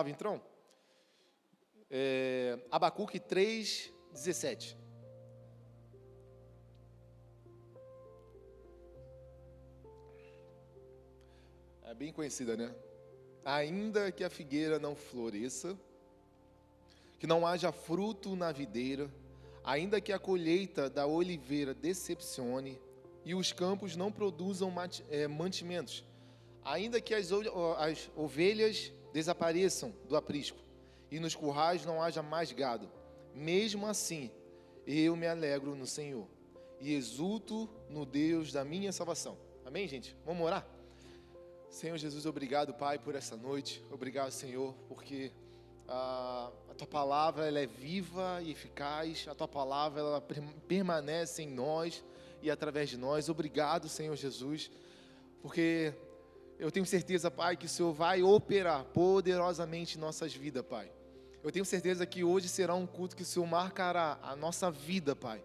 palavra, então? Abacuque 3:17. É bem conhecida, né? Ainda que a figueira não floresça, que não haja fruto na videira, ainda que a colheita da oliveira decepcione e os campos não produzam mantimentos, ainda que as ovelhas desapareçam do aprisco e nos currais não haja mais gado, mesmo assim eu me alegro no Senhor e exulto no Deus da minha salvação. Amém, gente? Vamos orar? Senhor Jesus, obrigado, Pai, por essa noite. Obrigado, Senhor, porque a Tua palavra ela é viva e eficaz. A Tua palavra ela permanece em nós e através de nós. Obrigado, Senhor Jesus, porque eu tenho certeza, Pai, que o Senhor vai operar poderosamente em nossas vidas, Pai. Eu tenho certeza que hoje será um culto que o Senhor marcará a nossa vida, Pai.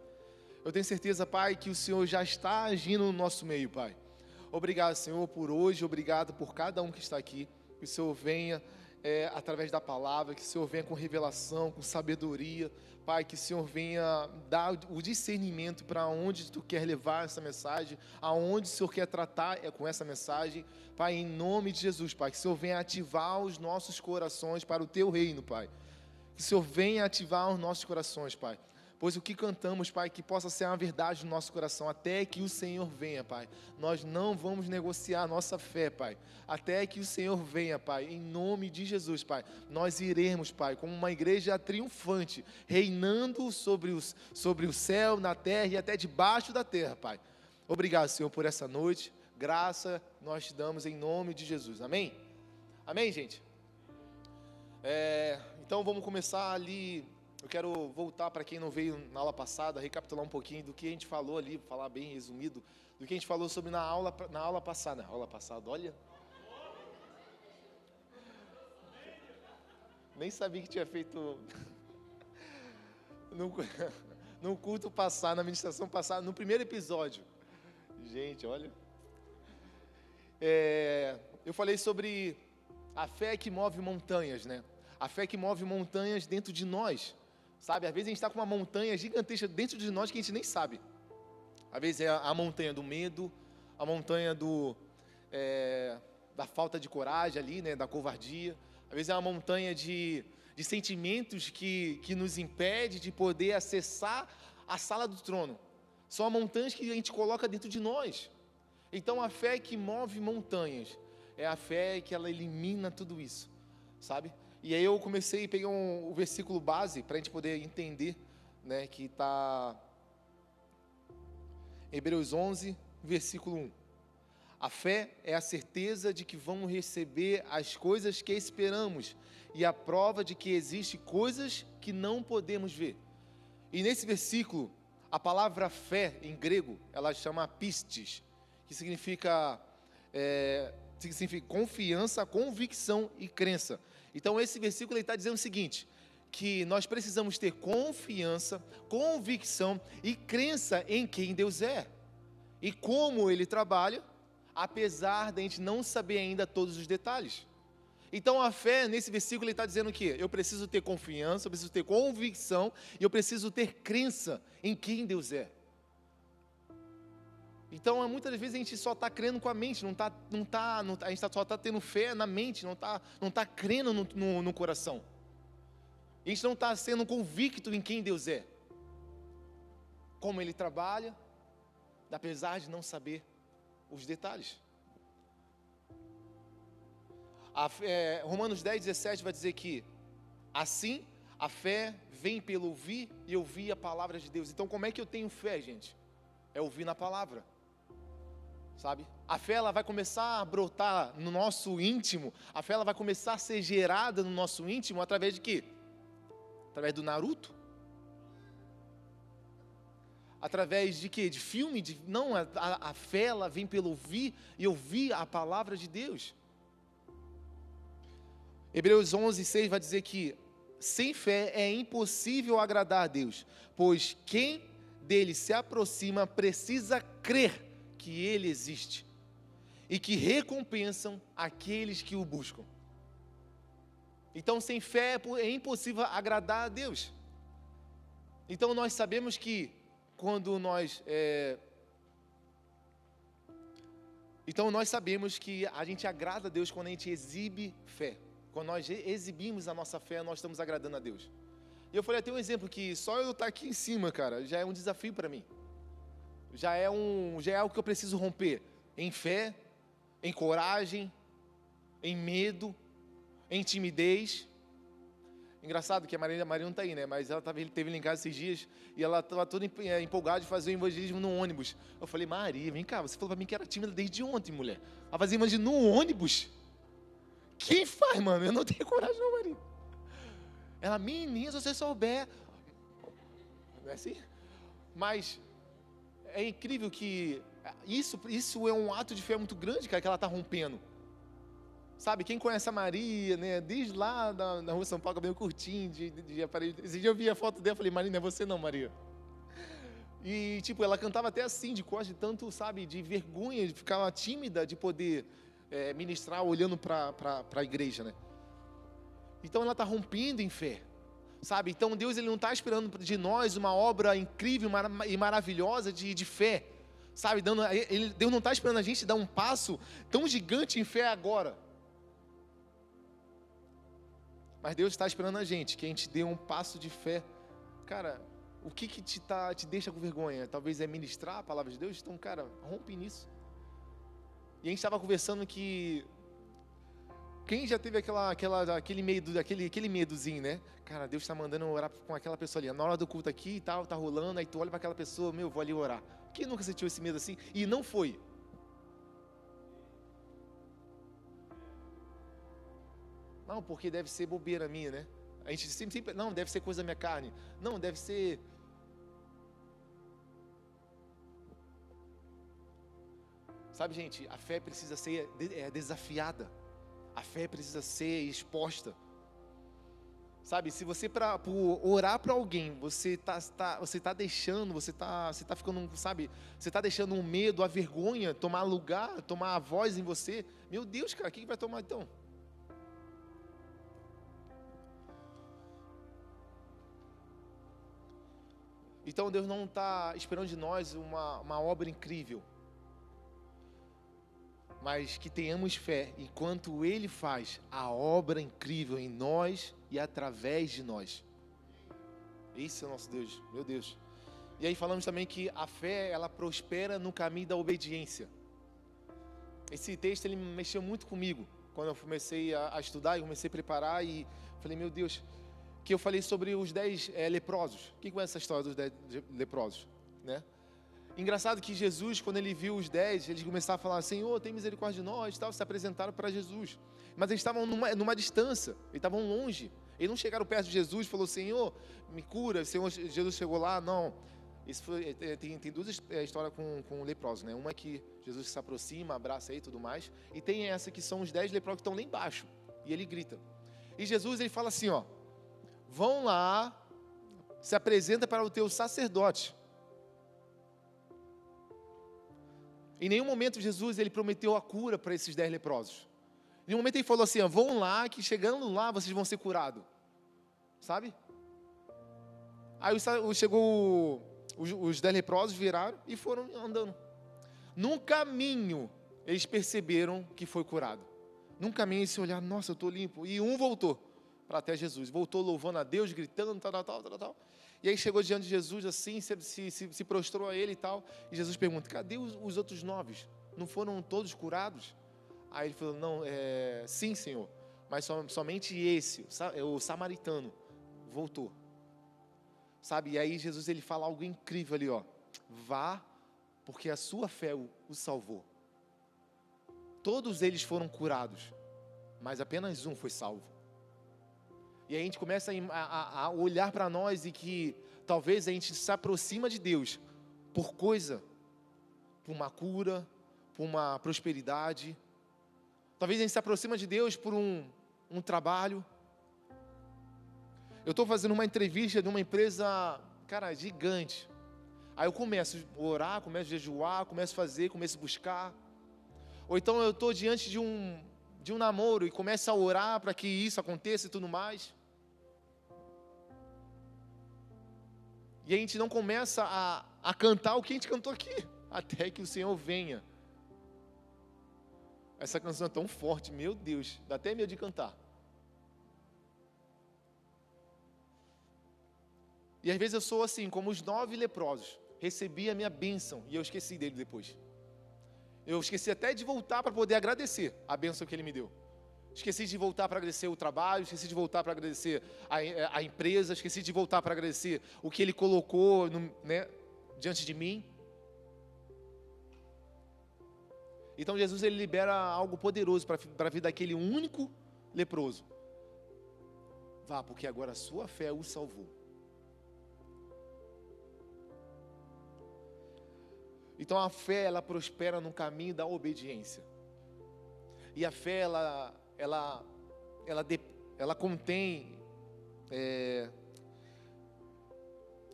Eu tenho certeza, Pai, que o Senhor já está agindo no nosso meio, Pai. Obrigado, Senhor, por hoje. Obrigado por cada um que está aqui. Que o Senhor venha através da palavra, que o Senhor venha com revelação, com sabedoria. Pai, que o Senhor venha dar o discernimento para onde Tu quer levar essa mensagem, aonde o Senhor quer tratar com essa mensagem. Pai, em nome de Jesus, Pai, que o Senhor venha ativar os nossos corações para o Teu reino, Pai. Que o Senhor venha ativar os nossos corações, Pai. Pois o que cantamos, Pai, que possa ser uma verdade no nosso coração, até que o Senhor venha, Pai. Nós não vamos negociar a nossa fé, Pai, até que o Senhor venha, Pai, em nome de Jesus, Pai. Nós iremos, Pai, como uma igreja triunfante, reinando sobre o céu, na terra e até debaixo da terra, Pai. Obrigado, Senhor, por essa noite. Graça nós te damos em nome de Jesus. Amém? Amém, gente? Então vamos começar ali. Eu quero voltar para quem não veio na aula passada, recapitular um pouquinho do que a gente falou ali, falar bem resumido, do que a gente falou sobre na aula passada. Olha. Nem sabia que tinha feito no culto passado, na ministração passada, no primeiro episódio. Gente, olha. Eu falei sobre a fé que move montanhas, né? A fé que move montanhas dentro de nós. Sabe, às vezes a gente está com uma montanha gigantesca dentro de nós que a gente nem sabe. Às vezes é a montanha do medo, a montanha da falta de coragem ali, né, da covardia. Às vezes é uma montanha de sentimentos que nos impede de poder acessar a sala do trono. São montanhas que a gente coloca dentro de nós. Então a fé que move montanhas é a fé que ela elimina tudo isso, sabe? E aí eu peguei o versículo base para a gente poder entender, né, que está Hebreus 11, versículo 1. A fé é a certeza de que vamos receber as coisas que esperamos e a prova de que existem coisas que não podemos ver. E nesse versículo, a palavra fé em grego, ela chama pistis, que significa confiança, convicção e crença. Então esse versículo está dizendo o seguinte, que nós precisamos ter confiança, convicção e crença em quem Deus é e como Ele trabalha, apesar de a gente não saber ainda todos os detalhes. Então a fé, nesse versículo, ele está dizendo o quê? Eu preciso ter confiança, eu preciso ter convicção e eu preciso ter crença em quem Deus é. Então, muitas vezes a gente só está crendo com a mente, a gente só está tendo fé na mente, não está crendo no coração. A gente não está sendo convicto em quem Deus é, como Ele trabalha, apesar de não saber os detalhes. Romanos 10:17 vai dizer que, assim, a fé vem pelo ouvir e ouvir a palavra de Deus. Então, como é que eu tenho fé, gente? É ouvir na palavra. Sabe? A fé ela vai começar a brotar no nosso íntimo, a fé ela vai começar a ser gerada no nosso íntimo através de quê? Através do Naruto? Através de quê? De filme? Não, a fé ela vem pelo ouvir e ouvir a palavra de Deus. Hebreus 11:6 vai dizer que sem fé é impossível agradar a Deus, pois quem dele se aproxima precisa crer que Ele existe e que recompensam aqueles que o buscam. Então, sem fé é impossível agradar a Deus. Então, nós sabemos que quando nós... Então, nós sabemos que a gente agrada a Deus quando a gente exibe fé. Quando nós exibimos a nossa fé, nós estamos agradando a Deus. E eu falei até um exemplo que só eu estar aqui em cima, cara, já é um desafio para mim. Já é algo que eu preciso romper. Em fé, em coragem, em medo, em timidez. Engraçado que a Maria não está aí, né? Mas ela teve lá em casa esses dias e ela estava toda empolgada de fazer o evangelismo no ônibus. Eu falei, Maria, vem cá, você falou para mim que era tímida desde ontem, mulher. Ela fazia evangelismo no ônibus? Quem faz, mano? Eu não tenho coragem não, Maria. Ela, menina, se você souber. Não é assim? Mas é incrível que isso é um ato de fé muito grande, cara, que ela está rompendo. Sabe, quem conhece a Maria, né, desde lá na rua São Paulo, cabelo curtinho, de aparelho. Esse dia eu vi a foto dela, falei, Maria, não é você não, Maria. E, tipo, ela cantava até assim, de costas, de tanto, sabe, de vergonha, de ficar tímida, de poder ministrar olhando para a igreja, né. Então, ela está rompendo em fé, sabe. Então, Deus, Ele não está esperando de nós uma obra incrível e maravilhosa de fé, sabe. Deus não está esperando a gente dar um passo tão gigante em fé agora. Mas Deus está esperando a gente, que a gente dê um passo de fé. Cara, o que te deixa com vergonha? Talvez é ministrar a palavra de Deus? Então, cara, rompe nisso. E a gente estava conversando que... Quem já teve aquele medozinho, né? Cara, Deus está mandando eu orar com aquela pessoa ali. Na hora do culto aqui e tal, tá rolando, aí tu olha para aquela pessoa, vou ali orar. Quem nunca sentiu esse medo assim? E não foi. Não, porque deve ser bobeira minha, né? A gente sempre, não, deve ser coisa da minha carne. Não, deve ser... Sabe, gente, a fé precisa ser desafiada. A fé precisa ser exposta. Sabe, se você por orar para alguém, você tá deixando, você tá ficando, sabe, você tá deixando o medo, a vergonha tomar lugar, tomar a voz em você. Meu Deus, cara, o que vai tomar então? Então Deus não está esperando de nós uma obra incrível, mas que tenhamos fé enquanto Ele faz a obra incrível em nós e através de nós. Esse é o nosso Deus, meu Deus. E aí falamos também que a fé, ela prospera no caminho da obediência. Esse texto, ele mexeu muito comigo, quando eu comecei a estudar e comecei a preparar e falei, meu Deus... que eu falei sobre os 10 leprosos. Quem conhece essa história dos 10 leprosos? Né? Engraçado que Jesus, quando ele viu os 10, eles começaram a falar, Senhor, tem misericórdia de nós, tal, se apresentaram para Jesus. Mas eles estavam numa distância, eles estavam longe. Eles não chegaram perto de Jesus e falaram, Senhor, me cura. Senhor, Jesus chegou lá, não. Isso foi, tem duas histórias com leprosos, né? Uma é que Jesus se aproxima, abraça aí e tudo mais. E tem essa que são os 10 leprosos que estão lá embaixo. E ele grita. E Jesus, ele fala assim, ó, vão lá, se apresenta para o teu sacerdote. Em nenhum momento Jesus, ele prometeu a cura para esses 10 leprosos. Em nenhum momento ele falou assim, vão lá, que chegando lá vocês vão ser curados. Sabe? Aí chegou os 10 leprosos, viraram e foram andando. Num caminho, eles perceberam que foi curado. Num caminho eles se olharam, nossa, eu estou limpo. E um voltou para até Jesus, voltou louvando a Deus, gritando, tal. E aí chegou diante de Jesus assim, se prostrou a ele e tal. E Jesus pergunta, cadê os outros 9? Não foram todos curados? Aí ele falou, não, sim, Senhor, mas somente esse, o samaritano, voltou. Sabe, e aí Jesus, ele fala algo incrível ali, ó. Vá, porque a sua fé o salvou. Todos eles foram curados, mas apenas um foi salvo. E aí a gente começa a olhar para nós e que talvez a gente se aproxima de Deus por coisa, por uma cura, por uma prosperidade. Talvez a gente se aproxima de Deus por um trabalho. Eu estou fazendo uma entrevista de uma empresa, cara, gigante. Aí eu começo a orar, começo a jejuar, começo a buscar. Ou então eu estou diante de de um namoro e começa a orar para que isso aconteça e tudo mais. E a gente não começa a cantar o que a gente cantou aqui, até que o Senhor venha. Essa canção é tão forte, meu Deus, dá até medo de cantar. E às vezes eu sou assim, como os 9 leprosos, recebi a minha bênção e eu esqueci dele depois. Eu esqueci até de voltar para poder agradecer a bênção que ele me deu. Esqueci de voltar para agradecer o trabalho, esqueci de voltar para agradecer a empresa, esqueci de voltar para agradecer o que ele colocou diante de mim. Então Jesus ele libera algo poderoso para a vida daquele único leproso. Vá, porque agora a sua fé o salvou. Então a fé ela prospera no caminho da obediência. E a fé ela contém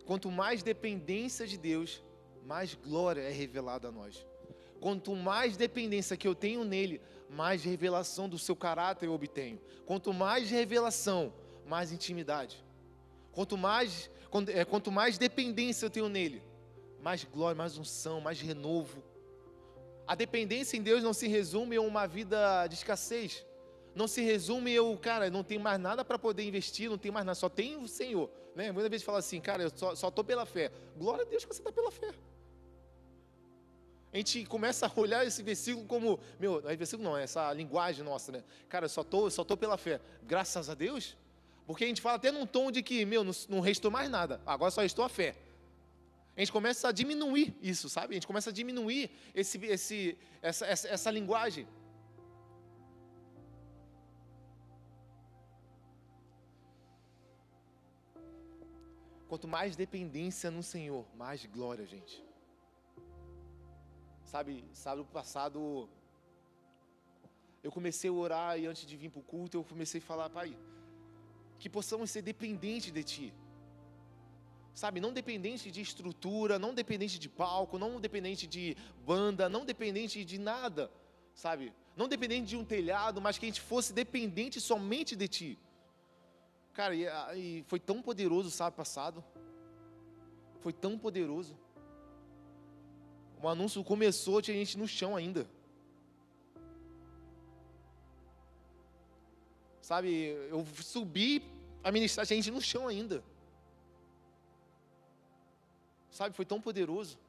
quanto mais dependência de Deus, mais glória é revelada a nós. Quanto mais dependência que eu tenho nele, mais revelação do seu caráter eu obtenho. Quanto mais revelação, mais intimidade. Quanto mais dependência eu tenho nele, mais glória, mais unção, mais renovo. A dependência em Deus não se resume a uma vida de escassez. Não se resume não tenho mais nada para poder investir, não tenho mais nada, só tenho o Senhor. Muitas vezes fala assim, cara, eu só estou pela fé. Glória a Deus que você está pela fé. A gente começa a olhar esse versículo como, versículo não, essa linguagem nossa, né? Cara, eu só tô pela fé. Graças a Deus. Porque a gente fala até num tom de que, não restou mais nada, agora só restou a fé. A gente começa a diminuir isso, sabe? A gente começa a diminuir essa linguagem. Quanto mais dependência no Senhor, mais glória, gente. Sabe, no passado, eu comecei a orar e antes de vir para o culto, eu comecei a falar, Pai, que possamos ser dependentes de Ti. Sabe, não dependente de estrutura, não dependente de palco, não dependente de banda, não dependente de nada, sabe? Não dependente de um telhado, mas que a gente fosse dependente somente de Ti. Cara, e foi tão poderoso o sábado passado. Foi tão poderoso. O anúncio começou, tinha gente no chão ainda. Sabe, eu subi a ministrar, tinha gente no chão ainda. Sabe, foi tão poderoso.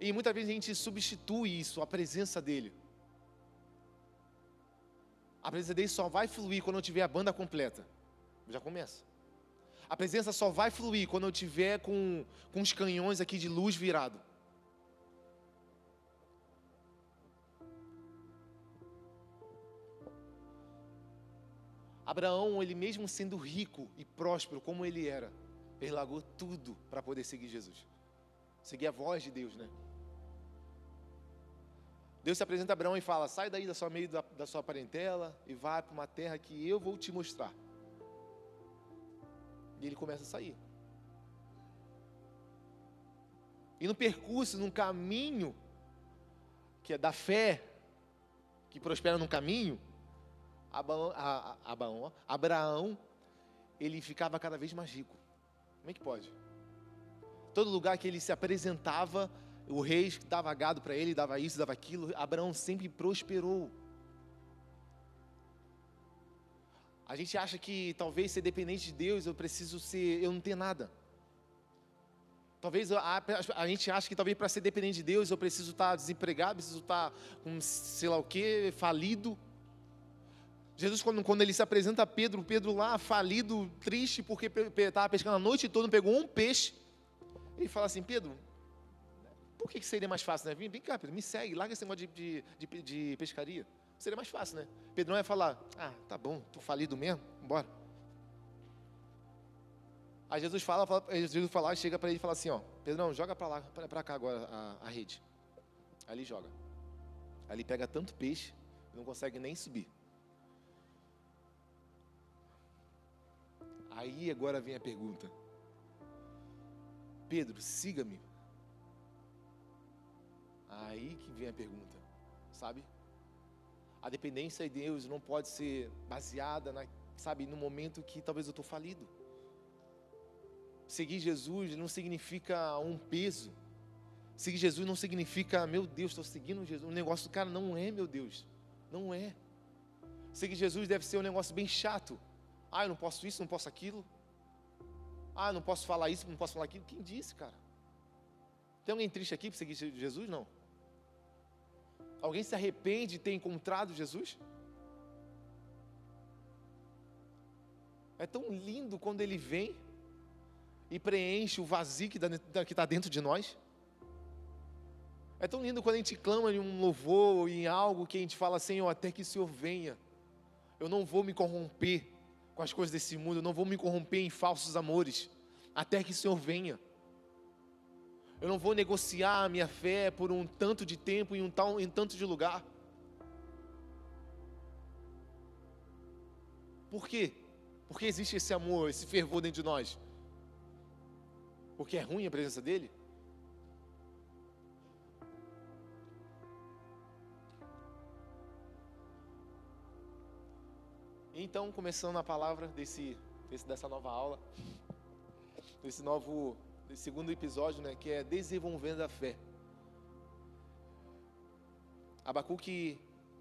E muitas vezes a gente substitui isso, a presença dele. A presença dele só vai fluir quando eu tiver a banda completa. Já começa. A presença só vai fluir quando eu tiver com os canhões aqui de luz virado. Abraão, ele mesmo sendo rico e próspero como ele era, ele largou tudo para poder seguir Jesus. Seguir a voz de Deus, né? Deus se apresenta a Abraão e fala, sai daí da meio da sua parentela e vai para uma terra que eu vou te mostrar. E ele começa a sair. E no percurso, num caminho, que é da fé, que prospera num caminho, Abraão, ele ficava cada vez mais rico. Como é que pode? Todo lugar que ele se apresentava, o rei dava gado para ele, dava isso, dava aquilo. Abraão sempre prosperou. A gente acha que talvez ser dependente de Deus, eu não ter nada. Talvez a gente acha que talvez para ser dependente de Deus, eu preciso estar desempregado, preciso estar com sei lá o que, falido. Jesus, quando ele se apresenta a Pedro lá, falido, triste, porque estava pescando a noite toda, não pegou um peixe. Ele fala assim, Pedro, por que seria mais fácil, né? Vem cá, Pedro, me segue, larga esse negócio de pescaria. Seria mais fácil, né? Pedro não ia falar, tá bom, tô falido mesmo, bora. Aí Jesus fala, chega para ele e fala assim, Pedrão, joga para cá agora a rede. Aí ele joga. Aí ele pega tanto peixe, não consegue nem subir. Aí agora vem a pergunta. Pedro, siga-me. Aí que vem a pergunta, sabe? A dependência de Deus não pode ser baseada, no momento que talvez eu estou falido. Seguir Jesus não significa um peso. Seguir Jesus não significa, meu Deus, estou seguindo Jesus. O negócio do cara não é, meu Deus. Não é. Seguir Jesus deve ser um negócio bem chato. Eu não posso isso, não posso aquilo. Eu não posso falar isso, não posso falar aquilo. Quem disse, cara? Tem alguém triste aqui para seguir Jesus? Não. Alguém se arrepende de ter encontrado Jesus? É tão lindo quando Ele vem e preenche o vazio que está dentro de nós. É tão lindo quando a gente clama em um louvor, em algo que a gente fala, Senhor, até que o Senhor venha. Eu não vou me corromper com as coisas desse mundo, eu não vou me corromper em falsos amores, até que o Senhor venha. Eu não vou negociar a minha fé por um tanto de tempo em tanto de lugar. Por quê? Porque existe esse amor, esse fervor dentro de nós. Porque é ruim a presença dEle? Então, começando a palavra dessa nova aula, desse segundo episódio, que é desenvolvendo a fé. Abacuque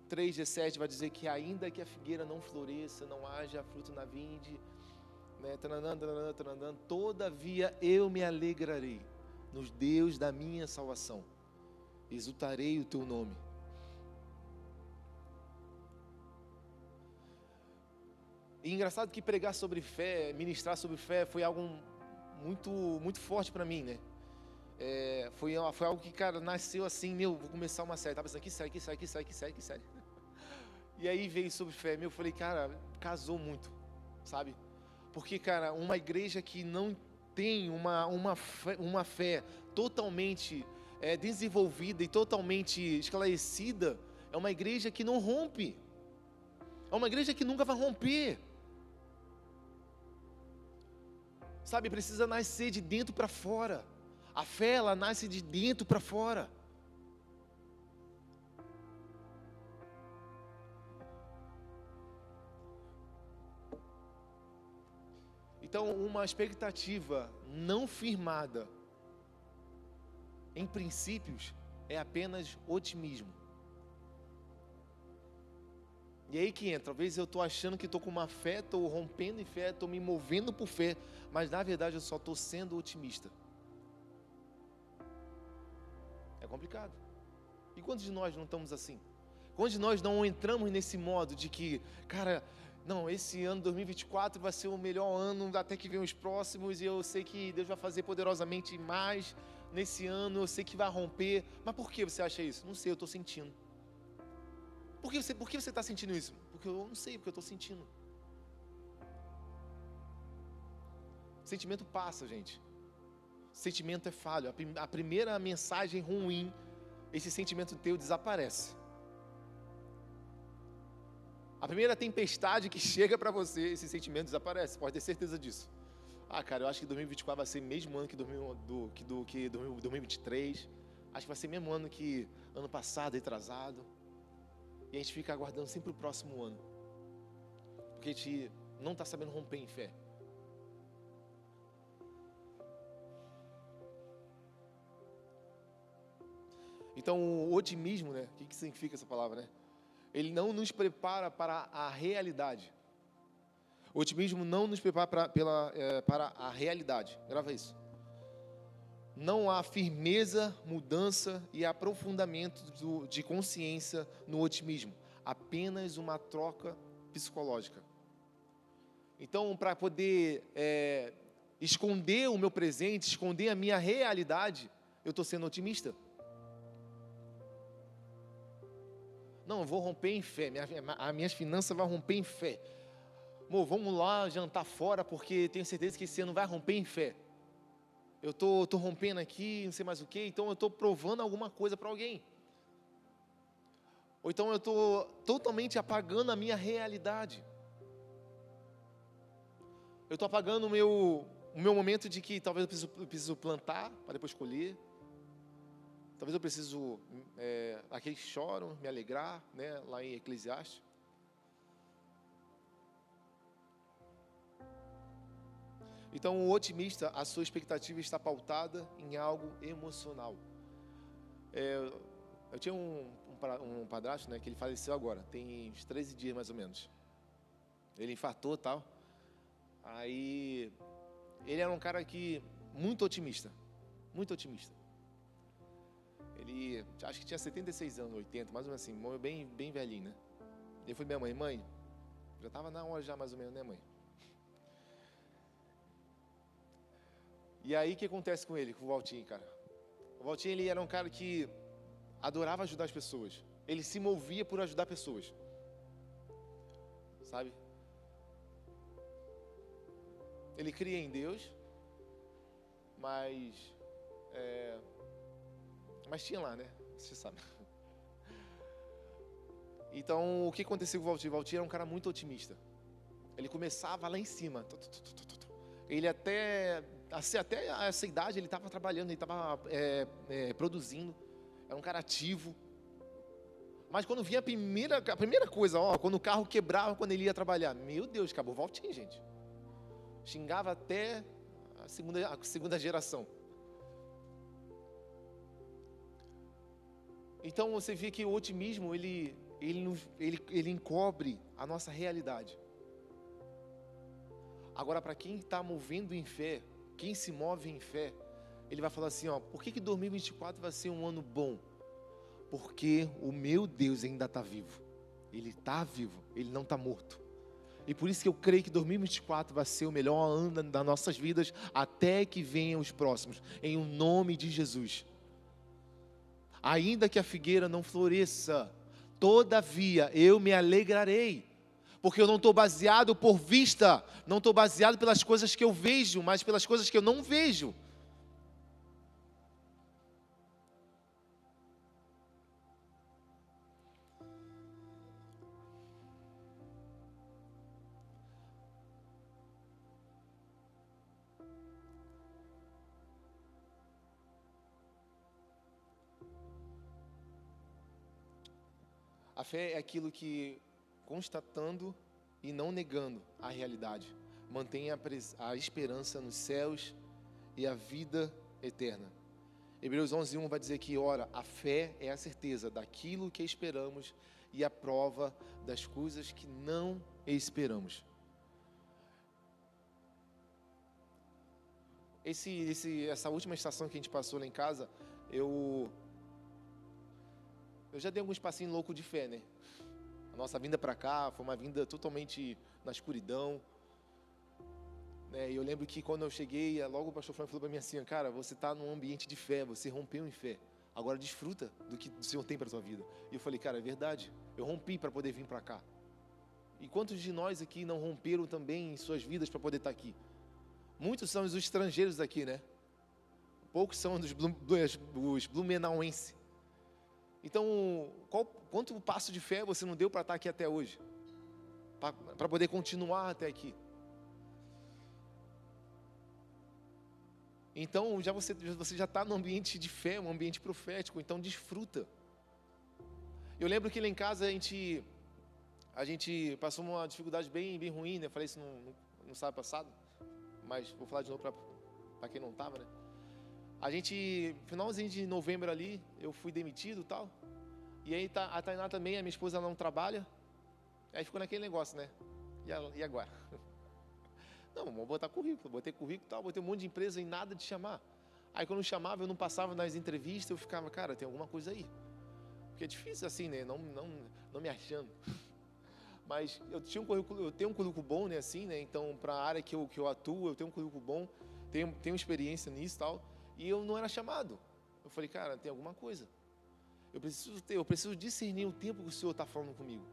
3:17 vai dizer que ainda que a figueira não floresça, não haja fruto na vinde, todavia eu me alegrarei nos Deus da minha salvação, exultarei o teu nome. E engraçado que pregar sobre fé, ministrar sobre fé foi algo muito, muito forte para mim, foi algo que, cara, nasceu assim, vou começar uma série, tava pensando, que série. E aí veio sobre fé, eu falei, cara, casou muito, sabe? Porque, cara, uma igreja que não tem uma fé totalmente desenvolvida e totalmente esclarecida, é uma igreja que não rompe, é uma igreja que nunca vai romper. Sabe, precisa nascer de dentro para fora. A fé, ela nasce de dentro para fora. Então, uma expectativa não firmada em princípios é apenas otimismo. E aí que entra, talvez eu estou achando que estou com uma fé, estou rompendo em fé, estou me movendo por fé, mas na verdade eu só estou sendo otimista. É complicado. E quantos de nós não estamos assim? Quantos de nós não entramos nesse modo de que, cara, não, esse ano 2024 vai ser o melhor ano até que venham os próximos, e eu sei que Deus vai fazer poderosamente mais nesse ano, eu sei que vai romper. Mas por que você acha isso? Não sei, eu estou sentindo. Por que você está sentindo isso? Porque eu não sei, porque eu estou sentindo. Sentimento passa, gente. Sentimento é falho. A primeira mensagem ruim, esse sentimento teu desaparece. A primeira tempestade que chega para você, esse sentimento desaparece. Pode ter certeza disso. Cara, eu acho que 2024 vai ser o mesmo ano que 2023. Acho que vai ser o mesmo ano que ano passado, retrasado. E a gente fica aguardando sempre o próximo ano. Porque a gente não está sabendo romper em fé. Então, o otimismo, o que significa essa palavra, Ele não nos prepara para a realidade. O otimismo não nos prepara para a realidade. Grava isso. Não há firmeza, mudança e aprofundamento de consciência no otimismo. Apenas uma troca psicológica. Então, para poder esconder o meu presente, esconder a minha realidade, eu estou sendo otimista. Não, eu vou romper em fé. As minhas finanças vão romper em fé. Amor, vamos lá jantar fora, porque tenho certeza que esse ano vai romper em fé. Eu estou rompendo aqui, não sei mais o que, então eu estou provando alguma coisa para alguém. Ou então eu estou totalmente apagando a minha realidade. Eu estou apagando o meu momento de que talvez eu preciso plantar, para depois colher. Talvez eu preciso, aqueles que choram, me alegrar, né? Lá em Eclesiastes. Então, o otimista, a sua expectativa está pautada em algo emocional. Eu tinha um padrasto, né, que ele faleceu agora, tem uns 13 dias mais ou menos. Ele infartou e tal. Aí, ele era um cara que, muito otimista. Muito otimista. Ele, acho que tinha 76 anos, 80, mais ou menos assim, morreu bem velhinho, né? Ele foi minha mãe, já estava na hora já mais ou menos, né, mãe? E aí, o que acontece com ele, com o Valtinho, cara? O Valtinho, ele era um cara que adorava ajudar as pessoas. Ele se movia por ajudar pessoas. Sabe? Ele cria em Deus, mas tinha lá, né? Você sabe. Então, o que aconteceu com o Valtinho? O Valtinho era um cara muito otimista. Ele começava lá em cima. Ele até essa idade, ele estava trabalhando, ele estava produzindo. Era um cara ativo. Mas quando vinha a primeira coisa, quando o carro quebrava, quando ele ia trabalhar, meu Deus, acabou o Valtinho, gente. Xingava até a segunda geração. Então você vê que o otimismo, ele encobre a nossa realidade. Agora, para quem está movendo em fé, quem se move em fé, ele vai falar assim, por que 2024 vai ser um ano bom? Porque o meu Deus ainda está vivo. Ele está vivo, ele não está morto. E por isso que eu creio que 2024 vai ser o melhor ano das nossas vidas, até que venham os próximos, em nome de Jesus. Ainda que a figueira não floresça, todavia eu me alegrarei. Porque eu não estou baseado por vista, não estou baseado pelas coisas que eu vejo, mas pelas coisas que eu não vejo. A fé é aquilo que, constatando e não negando a realidade, mantém a esperança nos céus e a vida eterna. Hebreus 11:1 vai dizer que, ora, a fé é a certeza daquilo que esperamos e a prova das coisas que não esperamos. Essa última estação que a gente passou lá em casa, eu já dei alguns passinhos loucos de fé, né? A nossa vinda para cá foi uma vinda totalmente na escuridão, né? E eu lembro que quando eu cheguei, logo o pastor Frank falou para mim assim, cara, você está num ambiente de fé, você rompeu em fé, agora desfruta do que o Senhor tem para a sua vida. E eu falei, cara, é verdade, eu rompi para poder vir para cá. E quantos de nós aqui não romperam também em suas vidas para poder estar aqui? Muitos são os estrangeiros daqui, né? Poucos são os blumenauenses. Então, quanto passo de fé você não deu para estar aqui até hoje? Para poder continuar até aqui. Então, você já está no ambiente de fé, um ambiente profético, então desfruta. Eu lembro que lá em casa a gente passou uma dificuldade bem ruim, né? Eu falei isso no sábado passado, mas vou falar de novo para quem não estava, né? Finalzinho de novembro ali, eu fui demitido e tal. E aí a Tainá também, a minha esposa, não trabalha. Aí ficou naquele negócio, né? E agora? Não, vamos botar currículo. Botei currículo e tal, botei um monte de empresa e nada de chamar. Aí quando chamava, eu não passava nas entrevistas, eu ficava, cara, tem alguma coisa aí. Porque é difícil assim, né? Não me achando. Mas eu tenho um currículo bom, né? Assim, né? Então, para a área que eu atuo, eu tenho um currículo bom, tenho experiência nisso e tal. E eu não era chamado. Eu falei, cara, tem alguma coisa. Eu preciso discernir o tempo que o Senhor está falando comigo.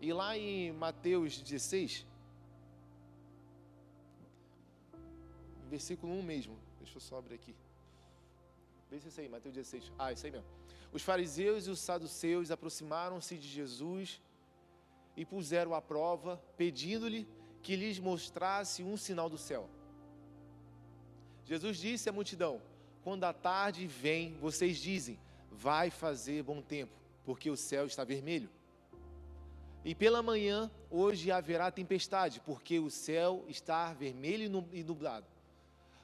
E lá em Mateus 16, versículo 1 mesmo. Deixa eu só abrir aqui. Vê se é isso aí, Mateus 16. Isso aí mesmo. Os fariseus e os saduceus aproximaram-se de Jesus e puseram à prova, pedindo-lhe que lhes mostrasse um sinal do céu. Jesus disse à multidão, quando a tarde vem, vocês dizem, vai fazer bom tempo, porque o céu está vermelho. E pela manhã, hoje haverá tempestade, porque o céu está vermelho e nublado.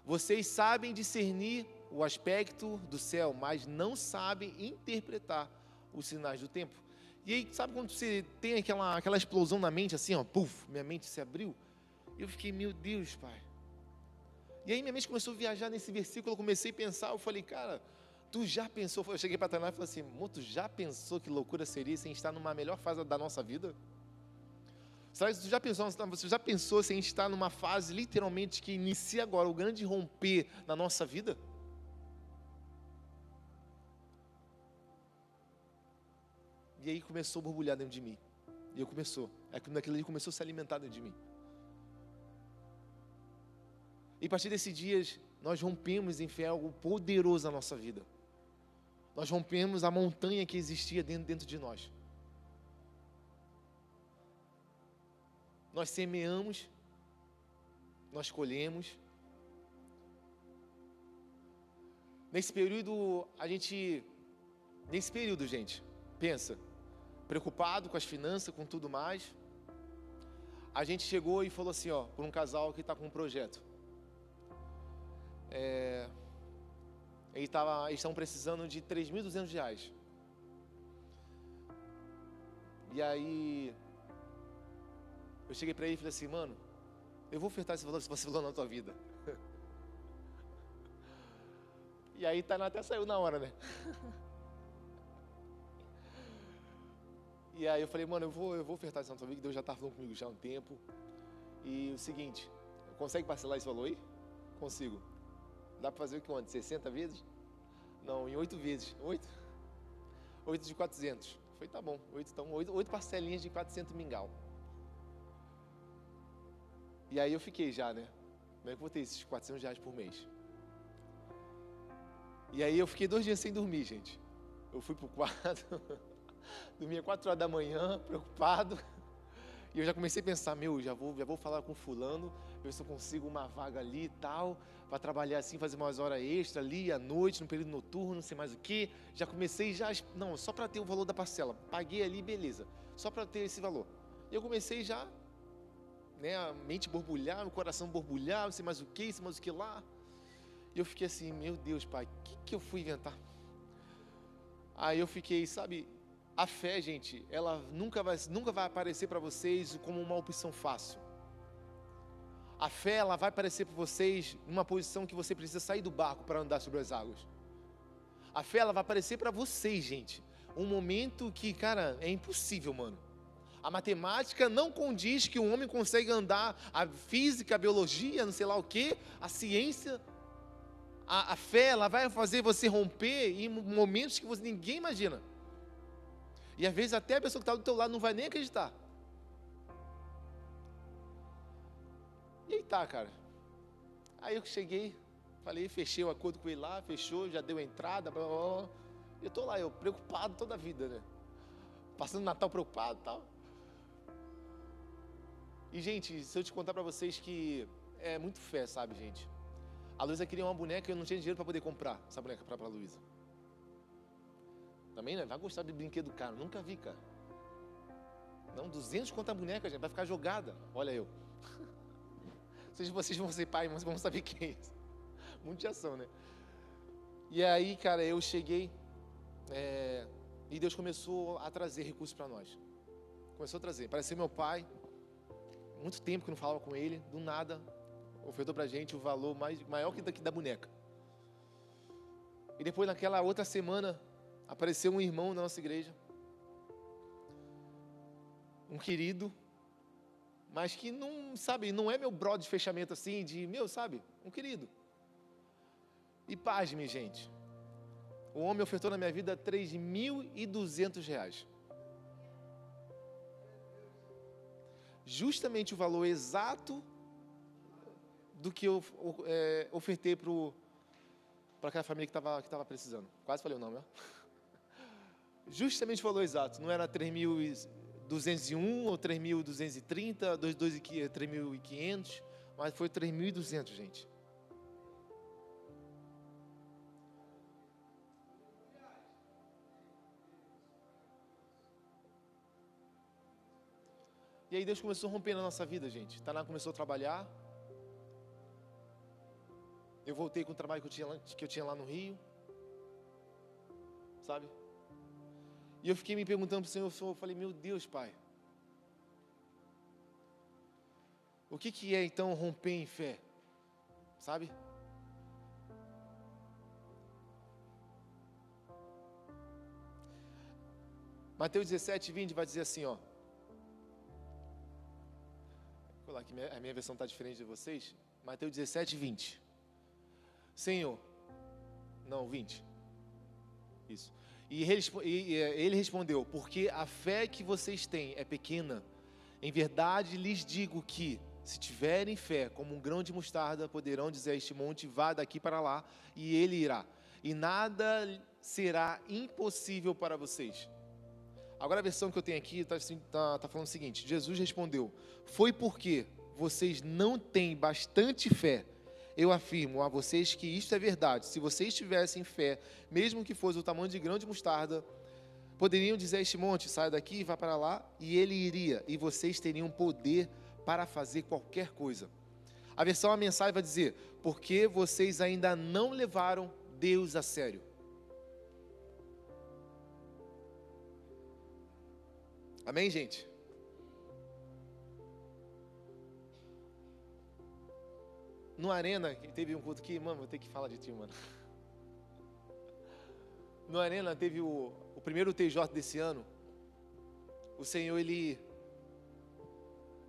Vocês sabem discernir o aspecto do céu, mas não sabem interpretar os sinais do tempo. E aí, sabe quando você tem aquela explosão na mente, assim, ó, puf, minha mente se abriu? Eu fiquei, meu Deus, Pai. E aí minha mente começou a viajar nesse versículo, eu comecei a pensar, eu falei, cara, tu já pensou, eu cheguei para Tainá e falei assim, amor, tu já pensou que loucura seria se a gente estar numa melhor fase da nossa vida? Sabe, você já pensou se a gente está numa fase literalmente que inicia agora, o grande romper na nossa vida? E aí começou a borbulhar dentro de mim. E aquilo ali começou a se alimentar dentro de mim. E a partir desses dias, nós rompemos em fé algo poderoso na nossa vida. Nós rompemos a montanha que existia dentro de nós. Nós semeamos, nós colhemos. Nesse período, gente, pensa, preocupado com as finanças, com tudo mais, a gente chegou e falou assim, ó, por um casal que está com um projeto. Eles estavam precisando de R$3.200. E aí, eu cheguei para ele e falei assim, mano, eu vou ofertar esse valor na tua vida. E aí, Tainá até saiu na hora, né? E aí eu falei, mano, eu vou ofertar isso na tua vida, que Deus já está falando comigo já há um tempo. E o seguinte, consegue parcelar esse valor aí? Consigo. Dá para fazer o que antes? 60 vezes? Não, em 8 vezes. 8? 8 de 400. Foi, tá bom. 8 parcelinhas de 400 mingau. E aí eu fiquei já, né? Como é que eu vou ter esses R$400 por mês? E aí eu fiquei 2 dias sem dormir, gente. Eu fui pro quarto, dormia 4 horas da manhã, preocupado. E eu já comecei a pensar, já vou falar com fulano, ver se eu consigo uma vaga ali e tal, para trabalhar assim, fazer umas horas extra ali, à noite, no período noturno, não sei mais o que. Já comecei, não, só para ter o valor da parcela. Paguei ali, beleza, só para ter esse valor. E eu comecei já, né, a mente borbulhar, o coração borbulhar, não sei mais o que, lá. E eu fiquei assim, meu Deus, Pai, o que eu fui inventar? Aí eu fiquei, sabe, a fé, gente, ela nunca vai aparecer para vocês como uma opção fácil. A fé, ela vai aparecer para vocês numa posição que você precisa sair do barco para andar sobre as águas. A fé, ela vai aparecer para vocês, gente, um momento que, cara, é impossível, mano. A matemática não condiz que o homem consegue andar, a física, a biologia, não sei lá o que, a ciência. A fé, ela vai fazer você romper em momentos que ninguém imagina. E às vezes até a pessoa que está do teu lado não vai nem acreditar. E aí tá, cara. Aí eu cheguei, falei, fechei o acordo com ele lá, fechou, já deu a entrada, blá, blá, blá. Eu tô lá, eu preocupado toda a vida, né? Passando Natal preocupado e tal. E, gente, se eu te contar pra vocês que é muito fé, sabe, gente? A Luísa queria uma boneca e eu não tinha dinheiro para poder comprar essa boneca pra Luísa. Também, né? Vai gostar de brinquedo caro. Nunca vi, cara. Não, 200 conto a boneca, gente. Vai ficar jogada. Olha eu. Vocês vão ser pai, mas vão saber quem é isso. Muito de ação, né? E aí, cara, eu cheguei e Deus começou a trazer recursos para nós. Começou a trazer. Parecia meu pai. Muito tempo que eu não falava com ele. Do nada, ofertou pra gente o valor maior que da boneca. E depois, naquela outra semana, apareceu um irmão na nossa igreja, um querido, mas que não, sabe, não é meu brother de fechamento assim, sabe, um querido. E pasme, gente, o homem ofertou na minha vida R$3.200. Justamente o valor exato do que eu ofertei para aquela família que estava precisando. Quase falei o nome, ó. Justamente o valor exato, não era 3.201 ou 3.230, 3.500, mas foi 3.200, gente. E aí Deus começou a romper na nossa vida, gente. Tainá começou a trabalhar. Eu voltei com o trabalho que eu tinha lá no Rio. Sabe? E eu fiquei me perguntando para o Senhor, eu falei, meu Deus, Pai. O que é então romper em fé? Sabe? Mateus 17, 20 vai dizer assim, ó. Vou lá, que a minha versão está diferente de vocês. Mateus 17, 20. Senhor. Não, 20. Isso. E ele respondeu, porque a fé que vocês têm é pequena. Em verdade lhes digo que, se tiverem fé como um grão de mostarda, poderão dizer a este monte, vá daqui para lá, e ele irá. E nada será impossível para vocês. Agora a versão que eu tenho aqui está falando o seguinte, Jesus respondeu, foi porque vocês não têm bastante fé. Eu afirmo a vocês que isto é verdade. Se vocês tivessem fé, mesmo que fosse o tamanho de grão de mostarda, poderiam dizer a este monte, saia daqui e vá para lá, e ele iria, e vocês teriam poder para fazer qualquer coisa. A versão A Mensagem vai dizer, porque vocês ainda não levaram Deus a sério. Amém, gente? No Arena, teve um culto aqui, mano, vou ter que falar de ti, mano. No Arena teve o primeiro TJ desse ano. O Senhor, ele...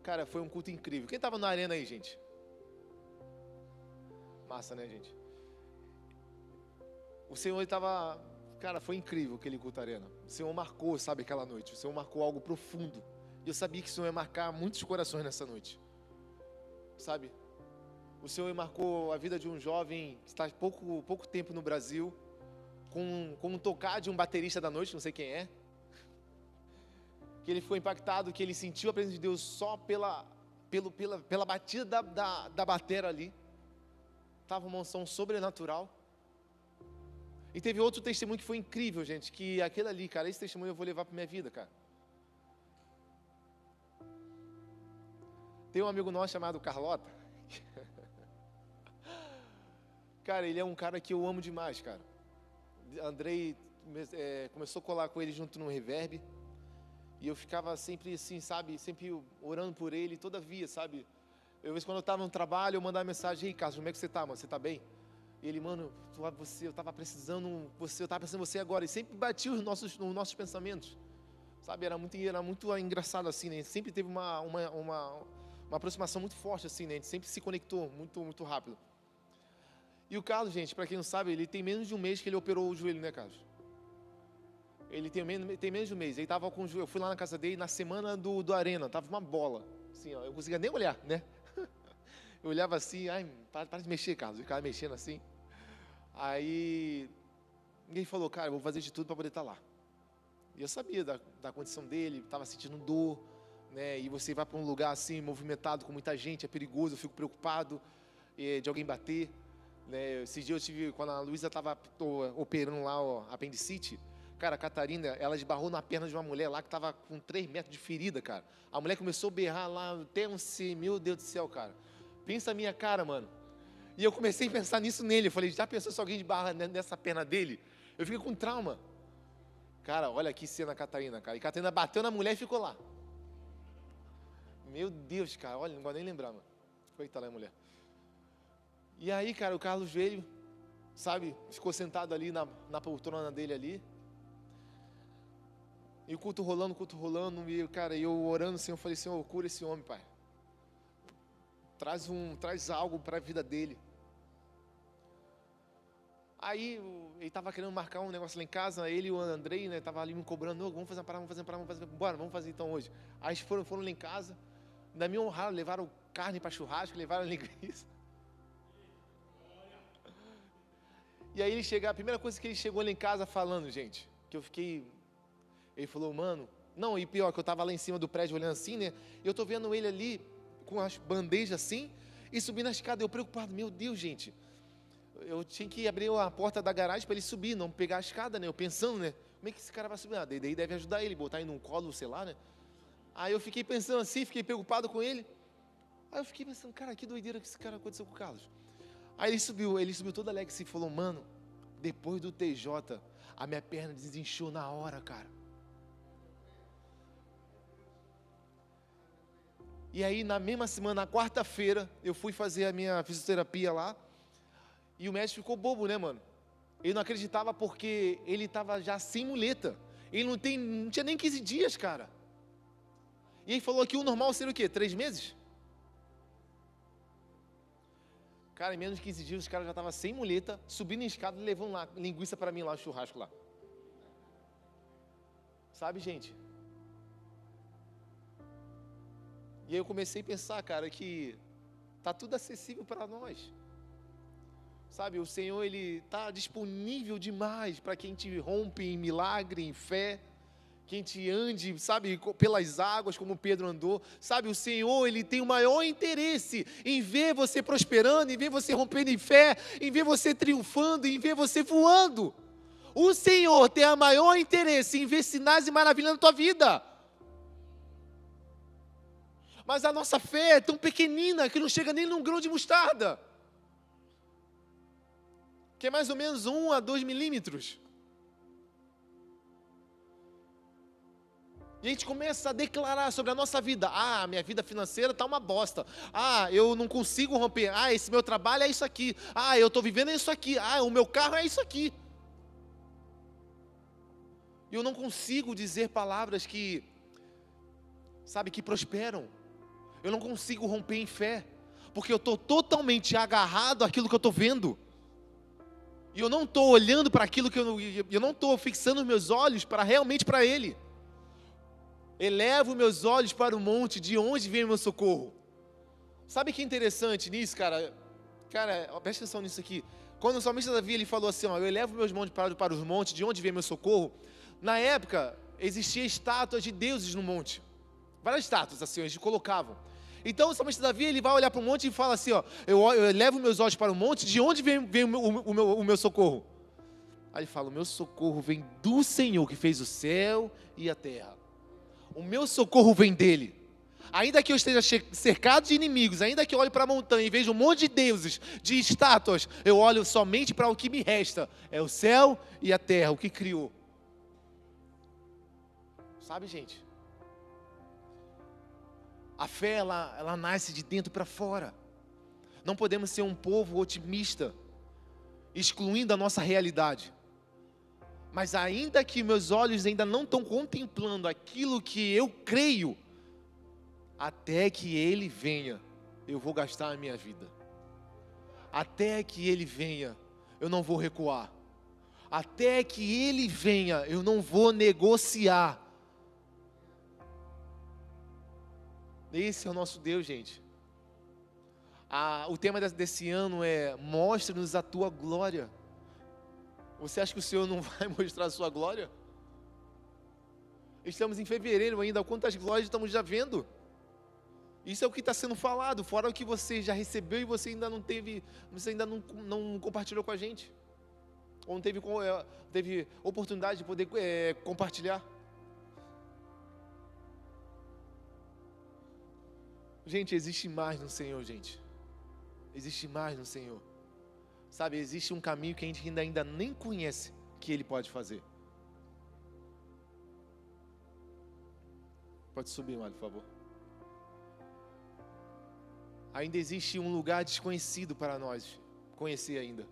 Cara, foi um culto incrível. Quem estava na Arena aí, gente? Massa, né, gente? O Senhor, ele estava... Cara, foi incrível aquele culto Arena. O Senhor marcou, sabe, aquela noite. O Senhor marcou algo profundo. E eu sabia que o Senhor ia marcar muitos corações nessa noite. Sabe? O Senhor marcou a vida de um jovem que está pouco tempo no Brasil, com um tocar de um baterista da noite, não sei quem é. Que ele foi impactado, que ele sentiu a presença de Deus só pela batida da batera ali. Estava uma unção sobrenatural. E teve outro testemunho que foi incrível, gente, que aquele ali, cara, esse testemunho eu vou levar para minha vida, cara. Tem um amigo nosso chamado Carlota. Cara, ele é um cara que eu amo demais, cara. Andrei começou a colar com ele junto no Reverb. E eu ficava sempre assim, sabe, sempre orando por ele, todavia, sabe. Quando eu estava no trabalho, eu mandava mensagem, ei, Carlos, como é que você tá, mano? Você tá bem? E ele, mano, eu estava precisando em você agora. E sempre batia os nossos pensamentos. Sabe, era muito engraçado assim, né? A gente sempre teve uma aproximação muito forte assim, né? A gente sempre se conectou muito rápido. E o Carlos, gente, para quem não sabe, ele tem menos de um mês que ele operou o joelho, né, Carlos? Ele tem menos de um mês. Ele tava com o joelho, eu fui lá na casa dele na semana do Arena, tava uma bola. Assim, ó, eu não conseguia nem olhar, né? Eu olhava assim, ai, para de mexer, Carlos. Eu ficava mexendo assim. Aí, ninguém falou, cara, eu vou fazer de tudo para poder estar lá. E eu sabia da condição dele, estava sentindo dor, né? E você vai para um lugar assim, movimentado, com muita gente, é perigoso, eu fico preocupado de alguém bater. Né? Esse dia eu tive, quando a Luísa estava operando lá o apendicite, cara, a Catarina, ela esbarrou na perna de uma mulher lá que estava com 3 metros de ferida, cara. A mulher começou a berrar lá, até meu Deus do céu, cara. Pensa a minha cara, mano. E eu comecei a pensar nisso nele. Eu falei, já pensou se alguém esbarra nessa perna dele? Eu fiquei com trauma. Cara, olha que cena, Catarina, cara. E Catarina bateu na mulher e ficou lá. Meu Deus, cara, olha, não vou nem lembrar, mano. Coitada da mulher. E aí, cara, o Carlos veio, sabe, ficou sentado ali na poltrona dele ali. E o culto rolando, e, cara, eu orando, Senhor, eu falei, Senhor, cura esse homem, Pai. Traz algo para a vida dele. Aí, ele estava querendo marcar um negócio lá em casa, ele e o Andrei, né, tava ali me cobrando, vamos fazer uma parada, bora, vamos fazer então hoje. Aí eles foram lá em casa, ainda me honraram, levaram carne para churrasco, levaram linguiça. E aí a primeira coisa que ele chegou lá em casa falando, gente, que eu fiquei, ele falou, mano, não, e pior, que eu tava lá em cima do prédio olhando assim, né, e eu tô vendo ele ali, com as bandejas assim, e subindo a escada, eu preocupado, meu Deus, gente, eu tinha que abrir a porta da garagem para ele subir, não pegar a escada, né, eu pensando, né, como é que esse cara vai subir? Daí deve ajudar ele, botar ele num colo, sei lá, né, Aí eu fiquei pensando assim, fiquei preocupado com ele. Aí eu fiquei pensando, cara, que doideira que esse cara aconteceu com o Carlos. Aí ele subiu todo alegre e falou, mano, depois do TJ, a minha perna desinchou na hora, cara. E aí, na mesma semana, na quarta-feira, eu fui fazer a minha fisioterapia lá. E o médico ficou bobo, né, mano? Ele não acreditava porque ele estava já sem muleta. Ele não tinha nem 15 dias, cara. E ele falou que o normal seria o quê? 3 meses? Cara, em menos de 15 dias, os caras já estavam sem muleta, subindo em escada e levando lá, linguiça para mim lá, o churrasco lá. Sabe, gente? E aí eu comecei a pensar, cara, que tá tudo acessível para nós. Sabe, o Senhor, Ele está disponível demais para quem te rompe em milagre, em fé, quem te ande, sabe, pelas águas, como Pedro andou. Sabe, o Senhor, Ele tem o maior interesse em ver você prosperando, em ver você rompendo em fé, em ver você triunfando, em ver você voando. O Senhor tem o maior interesse em ver sinais e maravilhas na tua vida. Mas a nossa fé é tão pequenina que não chega nem num grão de mostarda, que é mais ou menos 1 a 2 milímetros. E a gente começa a declarar sobre a nossa vida. Ah, minha vida financeira está uma bosta. Ah, eu não consigo romper. Ah, esse meu trabalho é isso aqui. Ah, eu estou vivendo isso aqui. Ah, o meu carro é isso aqui. E eu não consigo dizer palavras que, sabe, que prosperam. Eu não consigo romper em fé, porque eu estou totalmente agarrado àquilo que eu estou vendo. E eu não estou olhando para aquilo que eu não estou fixando os meus olhos realmente para Ele. Elevo meus olhos para o monte, de onde vem o meu socorro. Sabe que interessante nisso, cara? Cara, presta atenção nisso aqui. Quando o salmista Davi, ele falou assim, ó, eu elevo meus montes para os montes, de onde vem meu socorro. Na época, existia estátuas de deuses no monte. Várias estátuas, assim, eles colocavam. Então o salmista Davi, ele vai olhar para o monte e fala assim, ó, eu elevo meus olhos para o monte, de onde vem o meu socorro? Aí ele fala, o meu socorro vem do Senhor, que fez o céu e a terra. O meu socorro vem dele. Ainda que eu esteja cercado de inimigos, ainda que eu olhe para a montanha e veja um monte de deuses, de estátuas, eu olho somente para o que me resta. É o céu e a terra, o que criou. Sabe, gente? A fé, ela nasce de dentro para fora. Não podemos ser um povo otimista, excluindo a nossa realidade. Mas ainda que meus olhos ainda não estão contemplando aquilo que eu creio, até que Ele venha, eu vou gastar a minha vida. Até que Ele venha, eu não vou recuar. Até que Ele venha, eu não vou negociar. Esse é o nosso Deus, gente. O tema desse ano é mostra-nos a tua glória. Você acha que o Senhor não vai mostrar a sua glória? Estamos em fevereiro ainda, quantas glórias estamos já vendo? Isso é o que está sendo falado, fora o que você já recebeu e você ainda não teve, você ainda não compartilhou com a gente. Ou não teve oportunidade de poder compartilhar. Gente, existe mais no Senhor, gente. Existe mais no Senhor. Sabe, existe um caminho que a gente ainda nem conhece que Ele pode fazer. Pode subir, Mário, por favor. Ainda existe um lugar desconhecido para nós conhecer ainda.